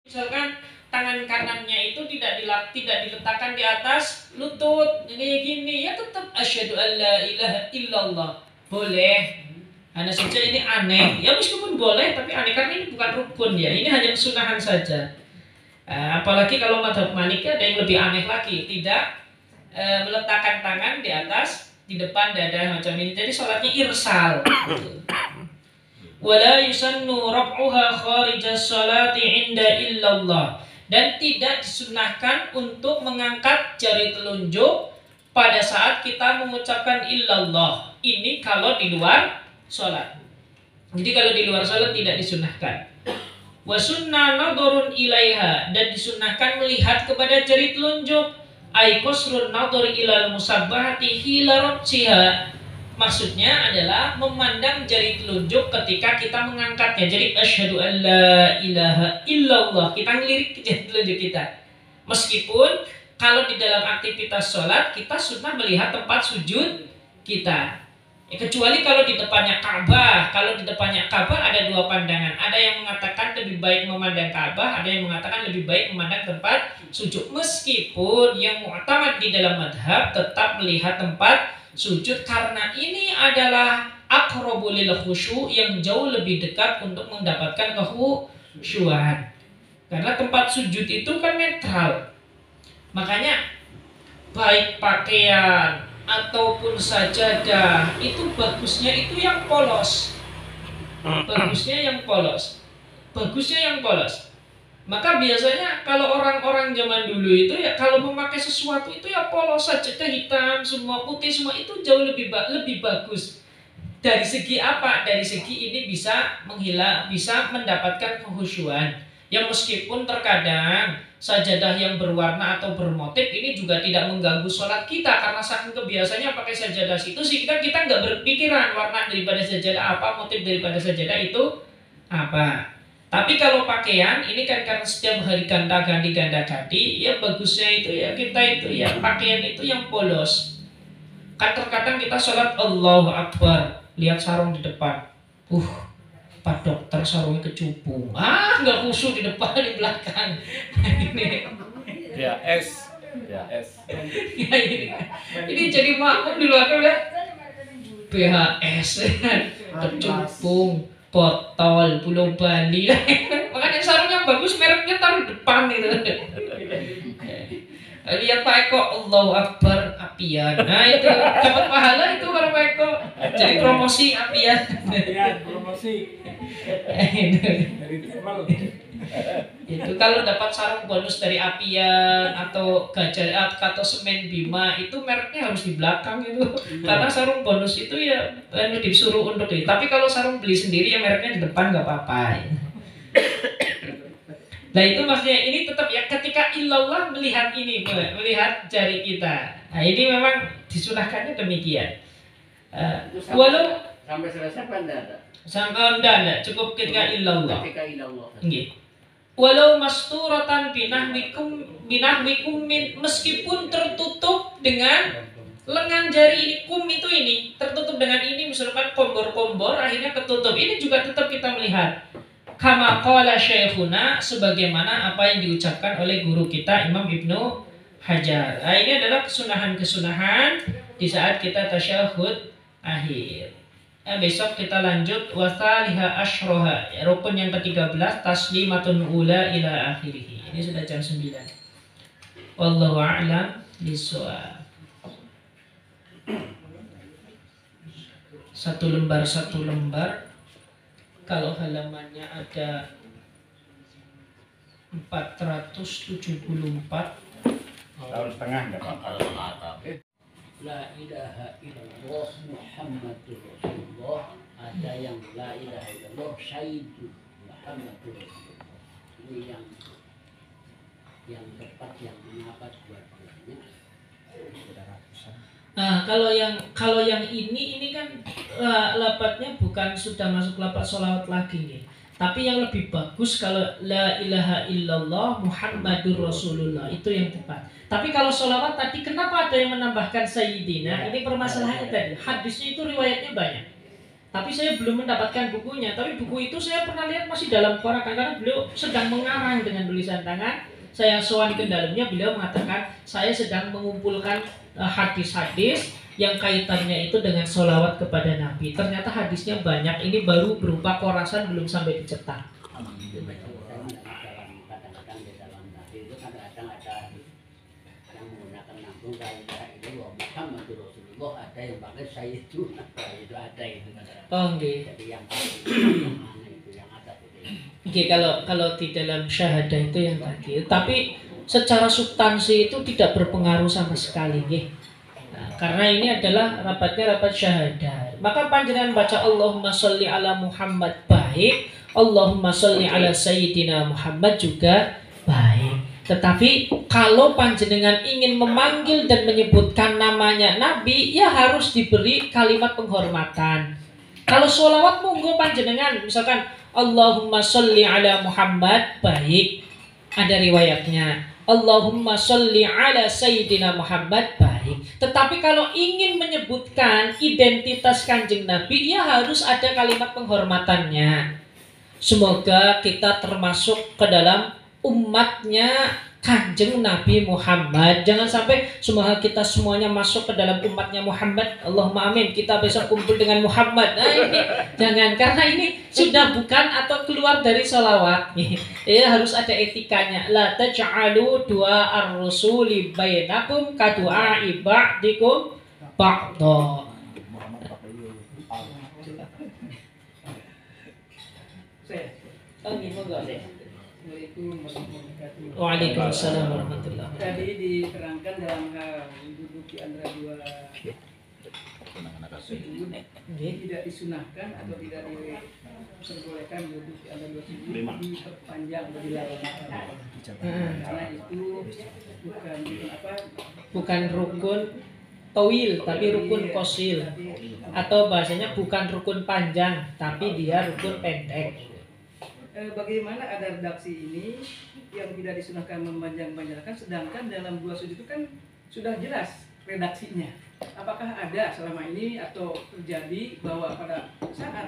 Misalkan tangan kanannya itu tidak diletakkan di atas lutut kayak gini, ya tetap asyhadu alla ilaha illallah. Boleh. Hanya saja ini aneh. Ya meskipun boleh tapi aneh karena ini bukan rukun ya. Ini hanya kesunahan saja. Apalagi kalau mazhab Maliki ada yang lebih aneh lagi, tidak meletakkan tangan di atas di depan dada macam ini. Jadi sholatnya irsal. Wala yusannu rab'uha kharijas salati inda illallah. Dan tidak disunahkan untuk mengangkat jari telunjuk pada saat kita mengucapkan illallah. Ini kalau di luar sholat. Jadi kalau di luar sholat tidak disunahkan. Wa sunnah nadhurun ilaiha, dan disunahkan melihat kepada jari telunjuk. Ai qasrun nadhur ilal musabbahati hila rabsiha. Maksudnya adalah memandang jari telunjuk ketika kita mengangkatnya. Jadi asyhadu alla ilaha illallah. Kita ngelirik ke jari telunjuk kita. Meskipun kalau di dalam aktivitas sholat kita sunnah melihat tempat sujud kita. Ya, kecuali kalau di depannya Ka'bah. Kalau di depannya Ka'bah ada dua pandangan. Ada yang mengatakan lebih baik memandang Ka'bah, ada yang mengatakan lebih baik memandang tempat sujud. Meskipun yang mu'tamad di dalam madhab tetap melihat tempat sujud karena ini adalah aqrabu lil khusyu', yang jauh lebih dekat untuk mendapatkan kekhusyuan. Karena tempat sujud itu kan netral. Makanya baik pakaian ataupun sajadah itu bagusnya itu yang polos. Bagusnya yang polos. Bagusnya yang polos. Maka biasanya kalau orang-orang zaman dulu itu ya kalau memakai sesuatu itu ya polos saja, hitam semua, putih semua, itu jauh lebih bagus. Dari segi apa? Dari segi ini bisa bisa mendapatkan kekhusyuan. Ya meskipun terkadang sajadah yang berwarna atau bermotif ini juga tidak mengganggu sholat kita karena saking kebiasaannya pakai sajadah itu sih kita nggak berpikiran warna daripada sajadah apa, motif daripada sajadah itu apa. Tapi kalau pakaian ini kan karena setiap hari ganti ya bagusnya itu ya kita itu ya pakaian itu yang polos. Kan terkadang kita sholat Allahu Akbar, lihat sarung di depan, Pak dokter sarungnya kecubung, nggak khusyuk di depan di belakang. Ya es. Ya, ini jadi makmum di luar ya. BHS kecubung, botol, Pulau Bali. Makanya sarungnya bagus, mereknya taruh di depan itu. Lihat Pak Eko, Allahu Akbar, Apian. Nah itu dapat pahala itu kalau Pak Eko. Jadi promosi Apian. Ya, promosi. Itu kalau dapat sarung bonus dari Apian atau Gajah atau Semen Bima itu mereknya harus di belakang itu. Karena sarung bonus itu ya disuruh untuk itu. Tapi kalau sarung beli sendiri ya mereknya di depan nggak apa-apa. Nah itu maksudnya ini tetap ya ketika illallah melihat ini, melihat jari kita. Nah ini memang disunahkannya demikian. Walau sampai selesai apa enggak ada? Sampai enggak, cukup ketika illallah. Ketika illallah. Nggih. Walau masturatan binahwikum meskipun tertutup dengan lengan jari ini, kum itu ini tertutup dengan ini, misalkan kombor-kombor akhirnya ketutup, ini juga tetap kita melihat. Kama qala syekhuna, sebagaimana apa yang diucapkan oleh guru kita Imam Ibnu Hajar. Nah, ini adalah kesunahan di saat kita tasyahud akhir. Besok kita lanjut wasaliha asyroha, rukun yang ke-13, taslimatun ula ila akhirih. Ini sudah jam 9. Wallahu a'lam bishawab. Satu lembar. Kalau halamannya ada 474. Tahun setengah enggak apa-apa. La ilaha illallah Muhammadur Rasulullah. Ada yang la ilaha illallah Sayyidu Muhammadur Rasulullah. Ini yang tepat, yang mengapa dua-duanya. Nah, kalau yang ini kan lapatnya bukan sudah masuk lapat sholawat lagi nih. Tapi yang lebih bagus kalau la ilaha illallah Muhammadur Rasulullah, itu yang tepat. Tapi kalau sholawat tadi kenapa ada yang menambahkan sayyidina? Ini permasalahannya tadi. Hadisnya itu riwayatnya banyak. Tapi saya belum mendapatkan bukunya. Tapi buku itu saya pernah lihat masih dalam korak karena beliau sedang mengarang dengan tulisan tangan. Saya sowan ke dalamnya, beliau mengatakan saya sedang mengumpulkan hadis-hadis yang kaitannya itu dengan sholawat kepada Nabi. Ternyata hadisnya banyak. Ini baru berupa korasan, belum sampai dicetak. Kadang-kadang di dalam hadis itu kadang-kadang ada yang menggunakan lambung kalau Muhammadur Rasulullah, ada yang pakai Sayyidun, itu ada itu. Oh, nggih. Jadi yang mana itu yang ada itu. Oke, kalau di dalam syahadah itu yang tadi. Tapi secara substansi itu tidak berpengaruh sama sekali, nggih. Nah, karena ini adalah rapat syahadah. Maka panjenengan baca Allahumma sholli ala Muhammad baik, Allahumma sholli ala Sayyidina Muhammad juga baik. Tetapi kalau panjenengan ingin memanggil dan menyebutkan namanya Nabi, ya harus diberi kalimat penghormatan. Kalau sholawat monggo panjenengan, misalkan Allahumma sholli ala Muhammad baik, ada riwayatnya. Allahumma sholli ala Sayyidina Muhammad baik. Tetapi kalau ingin menyebutkan identitas Kanjeng Nabi, ya harus ada kalimat penghormatannya. Semoga kita termasuk ke dalam umatnya Kanjeng Nabi Muhammad. Jangan sampai semoga kita semuanya masuk ke dalam umatnya Muhammad. Allahumma amin. Kita besok kumpul dengan Muhammad. Nah ini jangan, karena ini sudah bukan atau keluar dari sholawat. Ya harus ada etikanya. La taj'alu du'a ar-rusuli bainakum ka du'a'i ba'dikum ba'da. Waalaikumsalam warahmatullahi wabarakatuh. Tadi diterangkan dalam hal duduk di antara dua sujud tidak disunahkan atau tidak diperbolehkan duduk di antara dua sujud diperpanjang atau dilama-lama. Karena itu bukan rukun tawil tapi rukun kosil, atau bahasanya bukan rukun panjang tapi dia rukun pendek. Bagaimana ada redaksi ini yang tidak disunahkan memanjang-panjangkan, sedangkan dalam dua sujud itu kan sudah jelas redaksinya. Apakah ada selama ini atau terjadi bahwa pada saat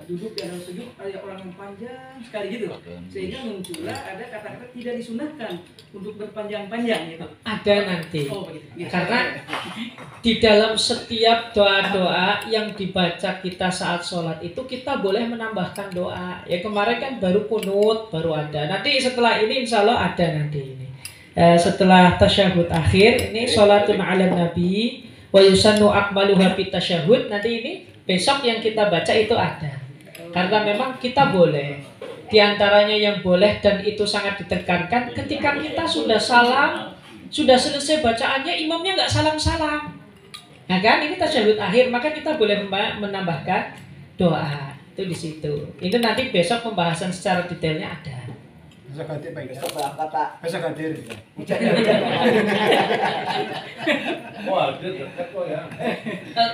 duduk di dalam sujud ada orang yang panjang sekali gitu, sehingga muncullah ada kata-kata tidak disunahkan untuk berpanjang-panjang gitu? Ada nanti. Oh, begitu. Ya, karena di dalam setiap doa-doa yang dibaca kita saat sholat itu kita boleh menambahkan doa. Ya kemarin kan baru kunut, baru ada. Nanti setelah ini insya Allah ada nanti ini. Setelah tasyahud akhir ini sholatun ala nabi wa yusannu akmaluha fit tasyahud. Nanti ini besok yang kita baca itu ada. Karena memang kita boleh. Di antaranya yang boleh dan itu sangat ditekankan ketika kita sudah salam, sudah selesai bacaannya, imamnya nggak salam-salam. Nah kan ini tasyahud akhir, maka kita boleh menambahkan doa. Itu di situ. Itu nanti besok pembahasan secara detailnya ada. Besok ganti Pak. Besok ganti. Wah, dia dekat kok ya.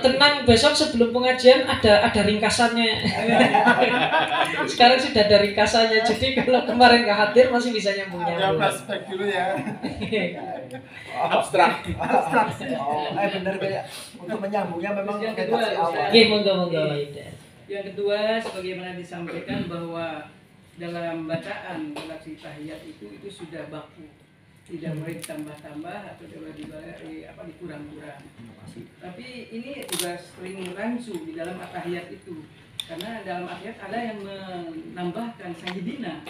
Tenang, besok sebelum pengajian ada ringkasannya. Sekarang sudah ada ringkasannya. Jadi kalau kemarin nggak hadir masih bisa nyambungnya. Ya flashback dulu ya. Abstrak. Oh, benar ya. Untuk menyambungnya memang yang kedua, Oke, monggo. yang kedua, sebagaimana disampaikan bahwa dalam bacaan redaksi tahiyat itu sudah baku, tidak boleh ditambah-tambah atau dikurang-kurang. Tapi ini juga sering rancu di dalam tahiyat itu, karena dalam tahiyat ada yang menambahkan sayyidina.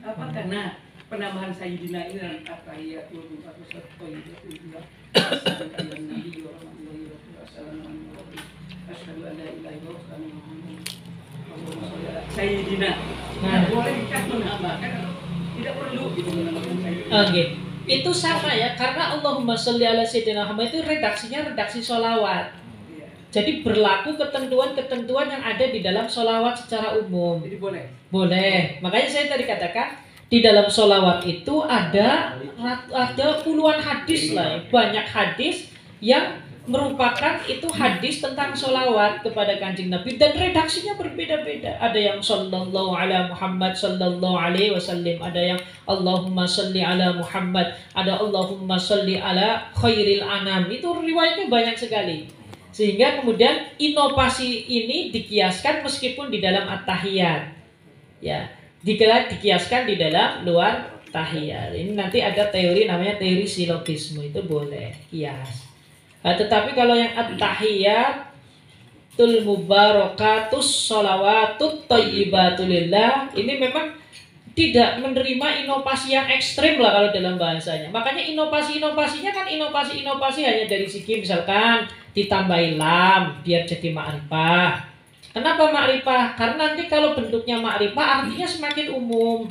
Apa karena penambahan sayyidina ini dalam tahiyat Sayyidina. Nah, bolehkah menambahkan atau tidak perlu gitu menambahkan Sayyidina? Oke. Itu sama ya, karena Allahumma sholli ala Sayyidina Muhammad itu redaksinya redaksi sholawat. Jadi berlaku ketentuan-ketentuan yang ada di dalam sholawat secara umum. Jadi boleh? Boleh. Makanya saya tadi katakan di dalam sholawat itu ada puluhan hadis lah, banyak hadis yang merupakan itu hadis tentang sholawat kepada Kanjeng Nabi dan redaksinya berbeda-beda. Ada yang sallallahu ala Muhammad sallallahu alaihi wasallam, ada yang Allahumma sholli ala Muhammad, ada Allahumma sholli ala khairil anam. Itu riwayatnya banyak sekali. Sehingga kemudian inovasi ini dikiaskan meskipun di dalam at-tahiyat. Ya, dikiaskan di dalam luar tahiyat. Ini nanti ada teori namanya teori silogisme, itu boleh kias. Nah, tetapi kalau yang at-tahiyatul mubarakatus sholawatut thayyibatulillah, ini memang tidak menerima inovasi yang ekstrim lah kalau dalam bahasanya. Makanya inovasinya kan inovasi hanya dari segi misalkan ditambahin lam biar jadi ma'rifah. Kenapa ma'rifah? Karena nanti kalau bentuknya ma'rifah artinya semakin umum.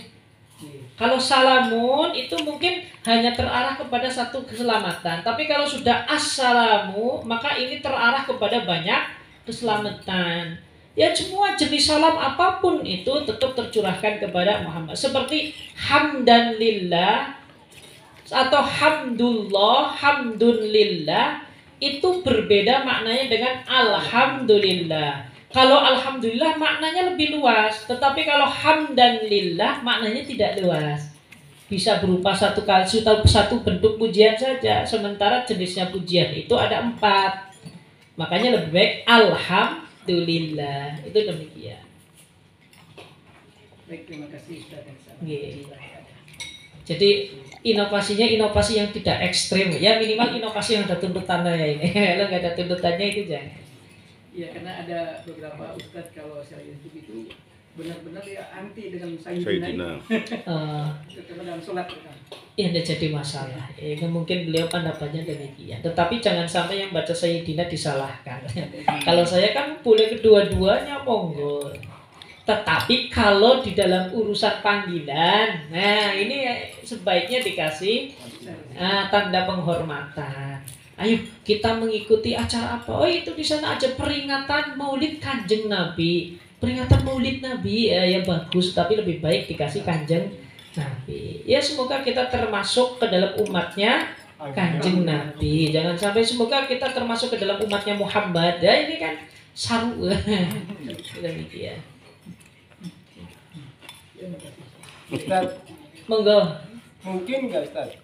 Kalau salamun itu mungkin hanya terarah kepada satu keselamatan. Tapi kalau sudah assalamu maka ini terarah kepada banyak keselamatan. Ya semua jenis salam apapun itu tetap tercurahkan kepada Muhammad. Seperti hamdan lillah atau hamdulillah, hamdulillah itu berbeda maknanya dengan alhamdulillah. Kalau alhamdulillah maknanya lebih luas, tetapi kalau hamdan lillah maknanya tidak luas. Bisa berupa satu bentuk pujian saja, sementara jenisnya pujian itu ada 4. Makanya lebih baik alhamdulillah, itu demikian. Baik, terima kasih Ustaz. Jadi inovasinya inovasi yang tidak ekstrim, ya minimal inovasi yang ada tuntutannya ya ini. Kalau nggak ada tuntutannya itu jangan. Ya, karena ada beberapa ustadz kalau saya YouTube itu benar-benar ya anti dengan Sayyidina. Terutama dalam sholat kan. Ya tidak jadi masalah. Mungkin beliau pendapatnya demikian. Tetapi jangan sampai yang baca Sayyidina disalahkan. Kalau saya kan boleh kedua-duanya monggo. Tetapi kalau di dalam urusan panggilan, nah ini sebaiknya dikasih tanda penghormatan. Ayo kita mengikuti acara apa? Oh itu di sana aja peringatan Maulid Kanjeng Nabi. Peringatan Maulid Nabi ya bagus, tapi lebih baik dikasih Kanjeng Nabi. Ya semoga kita termasuk ke dalam umatnya Kanjeng Nabi. Jangan sampai semoga kita termasuk ke dalam umatnya Muhammad. Ya ini kan saru. Demikian. Ustaz, Monggo. mungkin nggak Ustaz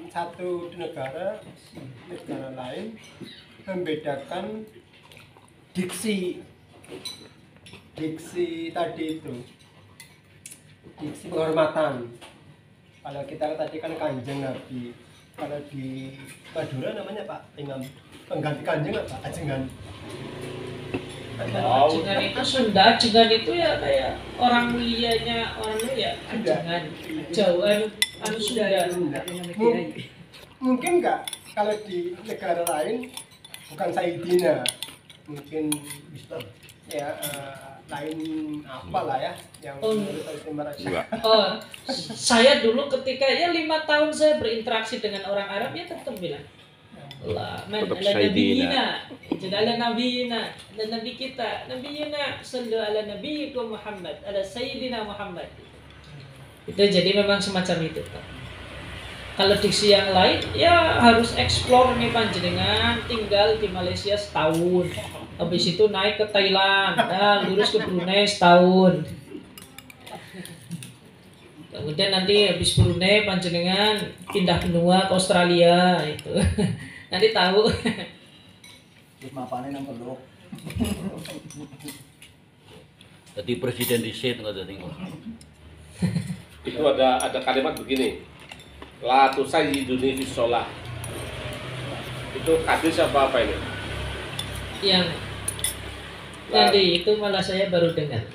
satu negara lain membedakan diksi tadi itu, diksi penghormatan. Kalau kita tadi kan Kanjeng Nabi, kalau di Madura namanya Pak pengganti Kanjeng apa? Ajengan. Ajengan itu Sunda, ajengan itu ya kayak orang mulianya orang mulia, ajengan. Jawa Sunda. Mungkin nggak kalau di negara lain bukan Sayyidina, mungkin ya lain apalah ya yang saya dulu ketika ya 5 tahun saya berinteraksi dengan orang Arab ya tetap bilang Allah, tetap Sayyidina. Jadi ala nabiyina, dan nabi kita, nabiyina sallu ala nabiyikum Muhammad, ala Sayyidina Muhammad. Itu jadi memang semacam itu. Kalau diksi yang lain ya harus explore nih panjenengan tinggal di Malaysia setahun. Habis itu naik ke Thailand, lurus ke Brunei setahun. Kemudian nanti habis Brunei panjenengan pindah benua ke Australia itu. Nanti tahu. Mapane nang Teluk. Jadi presiden di set nggak ada tinggal. Itu ada kalimat begini, la tusayyiduni fis shalah. Itu hadis apa ini? Yang tadi itu malah saya baru dengar.